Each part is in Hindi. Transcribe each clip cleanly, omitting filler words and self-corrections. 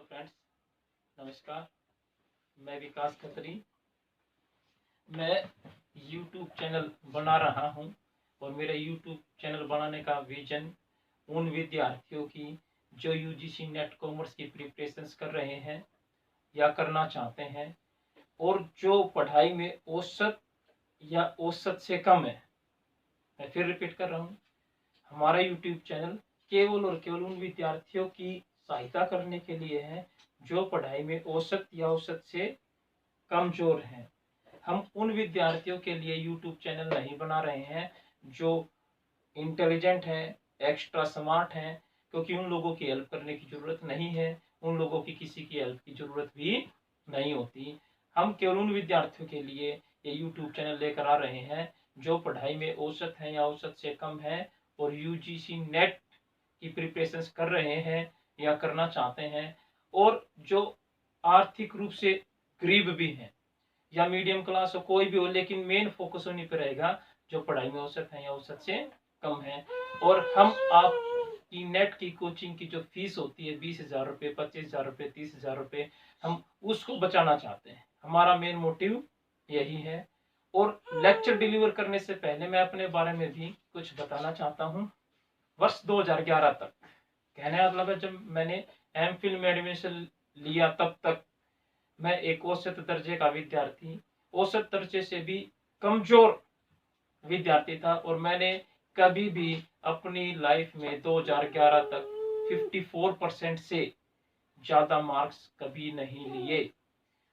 फ्रेंड्स, नमस्कार। मैं विकास खत्री। मैं YouTube चैनल बना रहा हूं और मेरा YouTube चैनल बनाने का विजन उन विद्यार्थियों की जो UGC नेट कॉमर्स की प्रिपरेशंस कर रहे हैं या करना चाहते हैं और जो पढ़ाई में औसत या औसत से कम है। मैं फिर रिपीट कर रहा हूं, हमारा YouTube चैनल केवल और केवल उन विद्यार्थियों की सहायता करने के लिए है जो पढ़ाई में औसत या औसत से कमजोर हैं। हम उन विद्यार्थियों के लिए YouTube चैनल नहीं बना रहे हैं जो इंटेलिजेंट हैं, एक्स्ट्रा स्मार्ट हैं, क्योंकि उन लोगों की हेल्प करने की जरूरत नहीं है, उन लोगों की किसी की हेल्प की जरूरत भी नहीं होती। हम केवल उन विद्यार्थियों के लिए ये YouTube चैनल लेकर आ रहे हैं जो पढ़ाई में औसत हैं या औसत से कम है और UGC नेट की प्रिपरेशंस कर रहे हैं या करना चाहते हैं और जो आर्थिक रूप से गरीब भी हैं या मीडियम क्लास हो, कोई भी हो, लेकिन मेन फोकस उन्हीं पर रहेगा जो पढ़ाई में औसत है या औसत से कम है। और हम आपकी नेट की कोचिंग की जो फीस होती है 20,000 रुपये, 25,000 रुपये, 30,000 रुपये, हम उसको बचाना चाहते हैं। हमारा मेन मोटिव यही है। और लेक्चर डिलीवर करने से पहले मैं अपने बारे में भी कुछ बताना चाहता हूँ। वर्ष 2011 तक, कहने का मतलब है जब मैंने MPhil में एडमिशन लिया तब तक मैं एक औसत दर्जे का विद्यार्थी, औसत दर्जे से भी कमजोर विद्यार्थी था और मैंने कभी भी अपनी लाइफ में 2011 तक 54% से ज्यादा मार्क्स कभी नहीं लिए।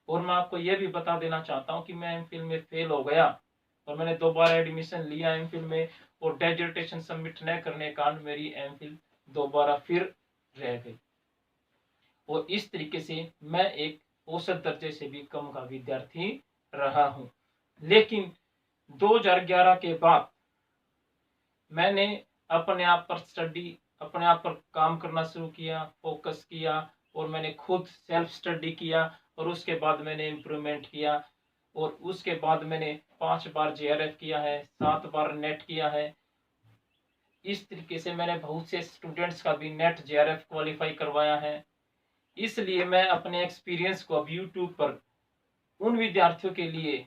और मैं आपको यह भी बता देना चाहता हूं कि मैं MPhil में फेल हो गया और मैंने दोबारा एडमिशन लिया MPhil में और डेजर्टेशन सबमिट न करने के कारण मेरी MPhil दोबारा फिर रह गई। और इस तरीके से मैं एक औसत दर्जे से भी कम का विद्यार्थी रहा हूं। लेकिन 2011 के बाद मैंने अपने आप पर स्टडी, अपने आप पर काम करना शुरू किया, फोकस किया और मैंने खुद सेल्फ स्टडी किया और उसके बाद मैंने इम्प्रूवमेंट किया और उसके बाद मैंने 5 बार JRF किया है, 7 बार नेट किया है। इस तरीके से मैंने बहुत से स्टूडेंट्स का भी नेट JRF क्वालिफाई करवाया है। इसलिए मैं अपने एक्सपीरियंस को अब YouTube पर उन विद्यार्थियों के लिए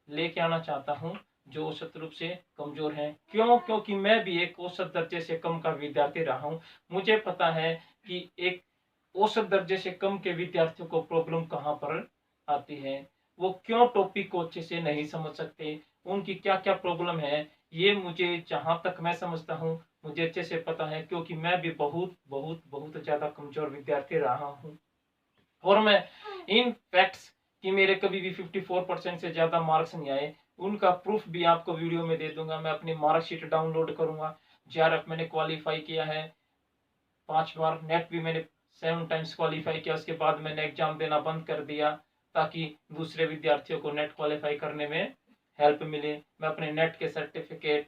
लेके आना चाहता हूं जो औसत रूप से कमजोर हैं। क्योंकि मैं भी एक औसत दर्जे से कम का विद्यार्थी रहा हूं। मुझे पता है कि एक औसत दर्जे से कम के विद्यार्थियों को प्रॉब्लम कहां पर आती है, वो क्यों टॉपिक को अच्छे से नहीं समझ सकते, उनकी क्या क्या प्रॉब्लम है। ये मुझे जहां तक मैं समझता हूं मुझे अच्छे से पता है, क्योंकि मैं भी बहुत बहुत बहुत ज्यादा कमजोर विद्यार्थी रहा हूं। और मैं इन फैक्ट्स कि मेरे कभी भी 54% से ज्यादा मार्क्स नहीं आए उनका प्रूफ भी आपको वीडियो में दे दूंगा। मैं अपनी मार्कशीट डाउनलोड करूंगा। JRF मैंने क्वालिफाई किया है 5 बार, नेट भी मैंने 7 टाइम्स क्वालिफाई किया। उसके बाद मैंने एग्जाम देना बंद कर दिया ताकि दूसरे विद्यार्थियों को नेट क्वालिफाई करने में हेल्प मिले। मैं अपने नेट के सर्टिफिकेट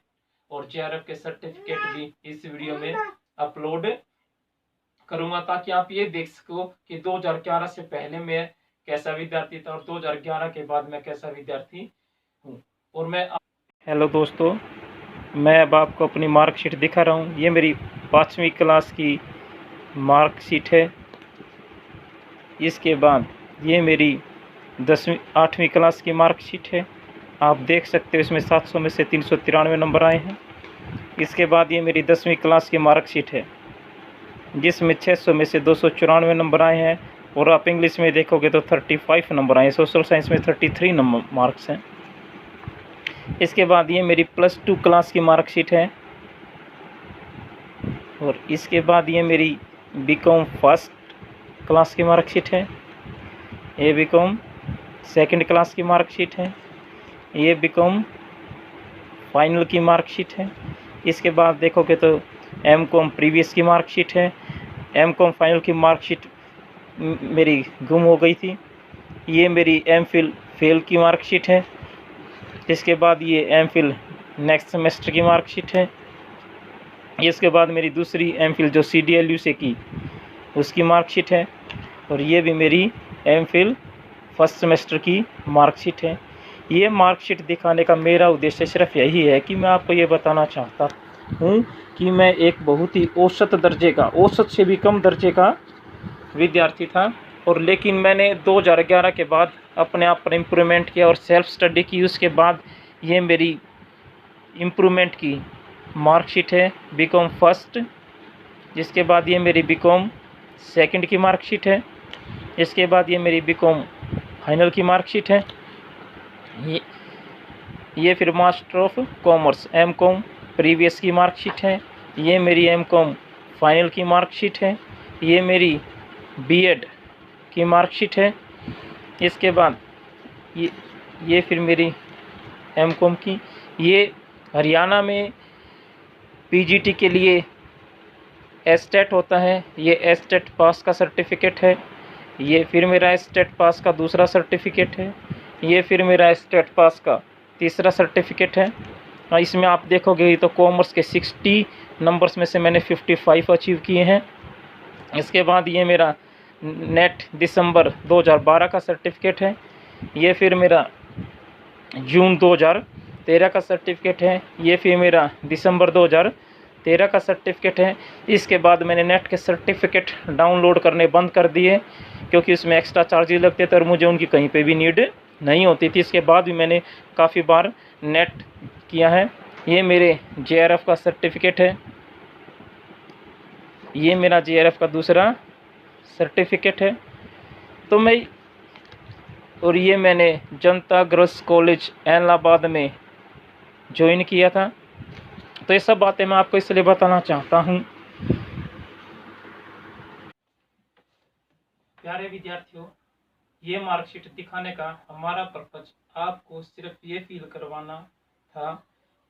और JRF के सर्टिफिकेट भी इस वीडियो में अपलोड करूंगा ताकि आप ये देख सको कि 2011 से पहले मैं कैसा विद्यार्थी था और 2011 के बाद मैं कैसा विद्यार्थी हूँ। और मैं हेलो दोस्तों, मैं अब आपको अपनी मार्कशीट दिखा रहा हूँ। ये मेरी 5वीं क्लास की मार्कशीट है। इसके बाद ये मेरी 8वीं क्लास की मार्कशीट है। आप देख सकते हो इसमें 700 में से 393 नंबर आए हैं। इसके बाद ये मेरी 10वीं क्लास की मार्कशीट है जिसमें 600 में से 294 नंबर आए हैं। और आप इंग्लिश में देखोगे तो 35 नंबर आए। सोशल साइंस में 33 नंबर मार्क्स हैं। इसके बाद ये मेरी +2 क्लास की मार्कशीट है। और इसके बाद ये मेरी BCom फर्स्ट क्लास की मार्कशीट है। ये BCom सेकंड क्लास की मार्कशीट है। ये BCom फाइनल की मार्कशीट है। इसके बाद देखोगे तो MCom प्रीवियस की मार्कशीट है। MCom फाइनल की मार्कशीट मेरी गुम हो गई थी। ये मेरी MPhil फेल की मार्कशीट है। इसके बाद ये MPhil नेक्स्ट सेमेस्टर की मार्कशीट है। इसके बाद मेरी दूसरी MPhil जो CDLU से की उसकी मार्कशीट है। और ये भी मेरी MPhil फर्स्ट सेमेस्टर की मार्कशीट है। ये मार्कशीट दिखाने का मेरा उद्देश्य सिर्फ यही है कि मैं आपको ये बताना चाहता हूँ कि मैं एक बहुत ही औसत दर्जे का, औसत से भी कम दर्जे का विद्यार्थी था और लेकिन मैंने 2011 के बाद अपने आप पर इम्प्रूवमेंट किया और सेल्फ स्टडी की। उसके बाद ये मेरी इम्प्रूवमेंट की मार्कशीट है बीकॉम फर्स्ट। जिसके बाद ये मेरी बीकॉम सेकंड की मार्कशीट है। इसके बाद ये मेरी बीकॉम फाइनल की मार्कशीट है। ये फिर master of commerce MCom previous की मार्कशीट है। ये मेरी एमकॉम फाइनल की मार्कशीट है। ये मेरी बीएड की मार्कशीट है। इसके बाद ये फिर मेरी एमकॉम की। ये हरियाणा में पीजीटी के लिए एस्टेट होता है, ये एस्टेट पास का सर्टिफिकेट है। ये फिर मेरा एस्टेट पास का दूसरा सर्टिफिकेट है। ये फिर मेरा एस्टेट पास का तीसरा सर्टिफिकेट है। इसमें आप देखोगे तो कॉमर्स के 60 नंबर्स में से मैंने 55 अचीव किए हैं। इसके बाद ये मेरा नेट दिसंबर 2012 का सर्टिफिकेट है। ये फिर मेरा जून 2013 का सर्टिफिकेट है। ये फिर मेरा दिसंबर 2013 का सर्टिफिकेट है। इसके बाद मैंने नेट के सर्टिफिकेट डाउनलोड करने बंद कर दिए क्योंकि उसमें एक्स्ट्रा चार्जेस लगते थे और मुझे उनकी कहीं पे भी नीड नहीं होती थी। इसके बाद भी मैंने काफ़ी बार नेट किया है। ये मेरे जेआरएफ का सर्टिफिकेट है। ये मेरा जेआरएफ का दूसरा सर्टिफिकेट है। तो और ये मैंने जनता गर्ल्स कॉलेज इलाहाबाद में ज्वाइन किया था। तो ये सब बातें मैं आपको इसलिए बताना चाहता हूँ। प्यारे विद्यार्थियों, ये मार्कशीट दिखाने का हमारा पर्पज आपको सिर्फ ये फील करवाना था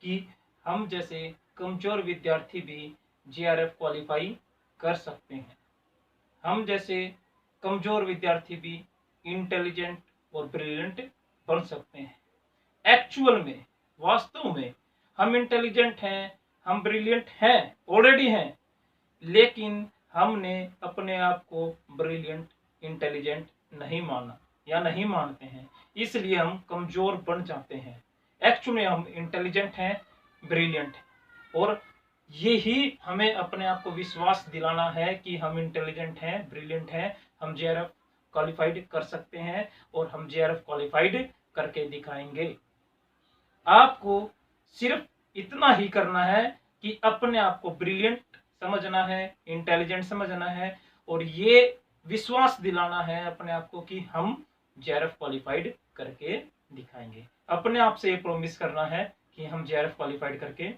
कि हम जैसे कमज़ोर विद्यार्थी भी जेआरएफ क्वालिफाई कर सकते हैं। हम जैसे कमज़ोर विद्यार्थी भी इंटेलिजेंट और ब्रिलियंट बन सकते हैं। एक्चुअल में, वास्तव में हम इंटेलिजेंट हैं, हम ब्रिलियंट हैं, ऑलरेडी हैं, लेकिन हमने अपने आप को ब्रिलियंट, इंटेलिजेंट नहीं माना या नहीं मानते हैं, इसलिए हम कमज़ोर बन जाते हैं। एक्चुअली हम इंटेलिजेंट हैं, ब्रिलियंट हैं, और यही हमें अपने आप को विश्वास दिलाना है कि हम इंटेलिजेंट हैं, ब्रिलियंट हैं, हम जेआरएफ क्वालिफाइड कर सकते हैं और हम जेआरएफ क्वालिफाइड करके दिखाएंगे। आपको सिर्फ इतना ही करना है कि अपने आप को ब्रिलियंट समझना है, इंटेलिजेंट समझना है और ये विश्वास दिलाना है अपने आप को कि हम जेआरएफ क्वालिफाइड करके दिखाएंगे। अपने आप से ये प्रॉमिस करना है कि हम जेआरएफ क्वालिफाइड करके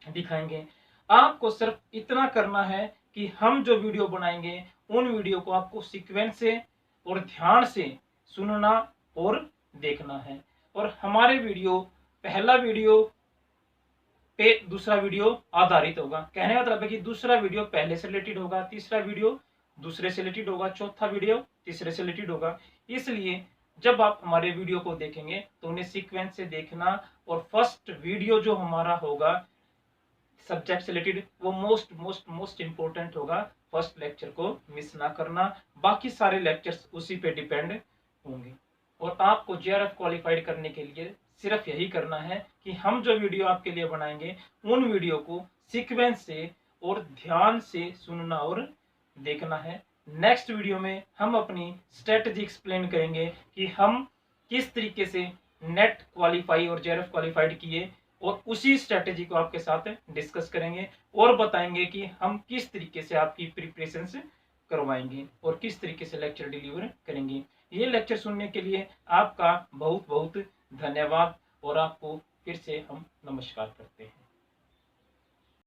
दिखाएंगे। आपको सिर्फ इतना करना है कि हम जो वीडियो बनाएंगे उन वीडियो को आपको सीक्वेंस से और ध्यान से सुनना और देखना है। और हमारे वीडियो, पहला वीडियो पे दूसरा वीडियो आधारित होगा। कहने का मतलब है कि दूसरा वीडियो पहले से रिलेटेड होगा, तीसरा वीडियो दूसरे से रिलेटेड होगा, चौथा वीडियो तीसरे से रिलेटेड होगा। इसलिए जब आप हमारे वीडियो को देखेंगे तो उन्हें सीक्वेंस से देखना और फर्स्ट वीडियो जो हमारा होगा सब्जेक्ट से रिलेटेड वो मोस्ट इंपोर्टेंट होगा। फर्स्ट लेक्चर को मिस ना करना, बाकी सारे लेक्चर्स उसी पे डिपेंड होंगे। और आपको जेआरएफ क्वालिफाइड करने के लिए सिर्फ यही करना है कि हम जो वीडियो आपके लिए बनाएंगे उन वीडियो को सीक्वेंस से और ध्यान से सुनना और देखना है। नेक्स्ट वीडियो में हम अपनी स्ट्रेटजी एक्सप्लेन करेंगे कि हम किस तरीके से नेट क्वालिफाई और जेआरएफ क्वालिफाइड किए और उसी स्ट्रेटजी को आपके साथ डिस्कस करेंगे और बताएंगे कि हम किस तरीके से आपकी प्रिपरेशंस करवाएंगे और किस तरीके से लेक्चर डिलीवर करेंगे। ये लेक्चर सुनने के लिए आपका बहुत बहुत धन्यवाद और आपको फिर से हम नमस्कार करते हैं।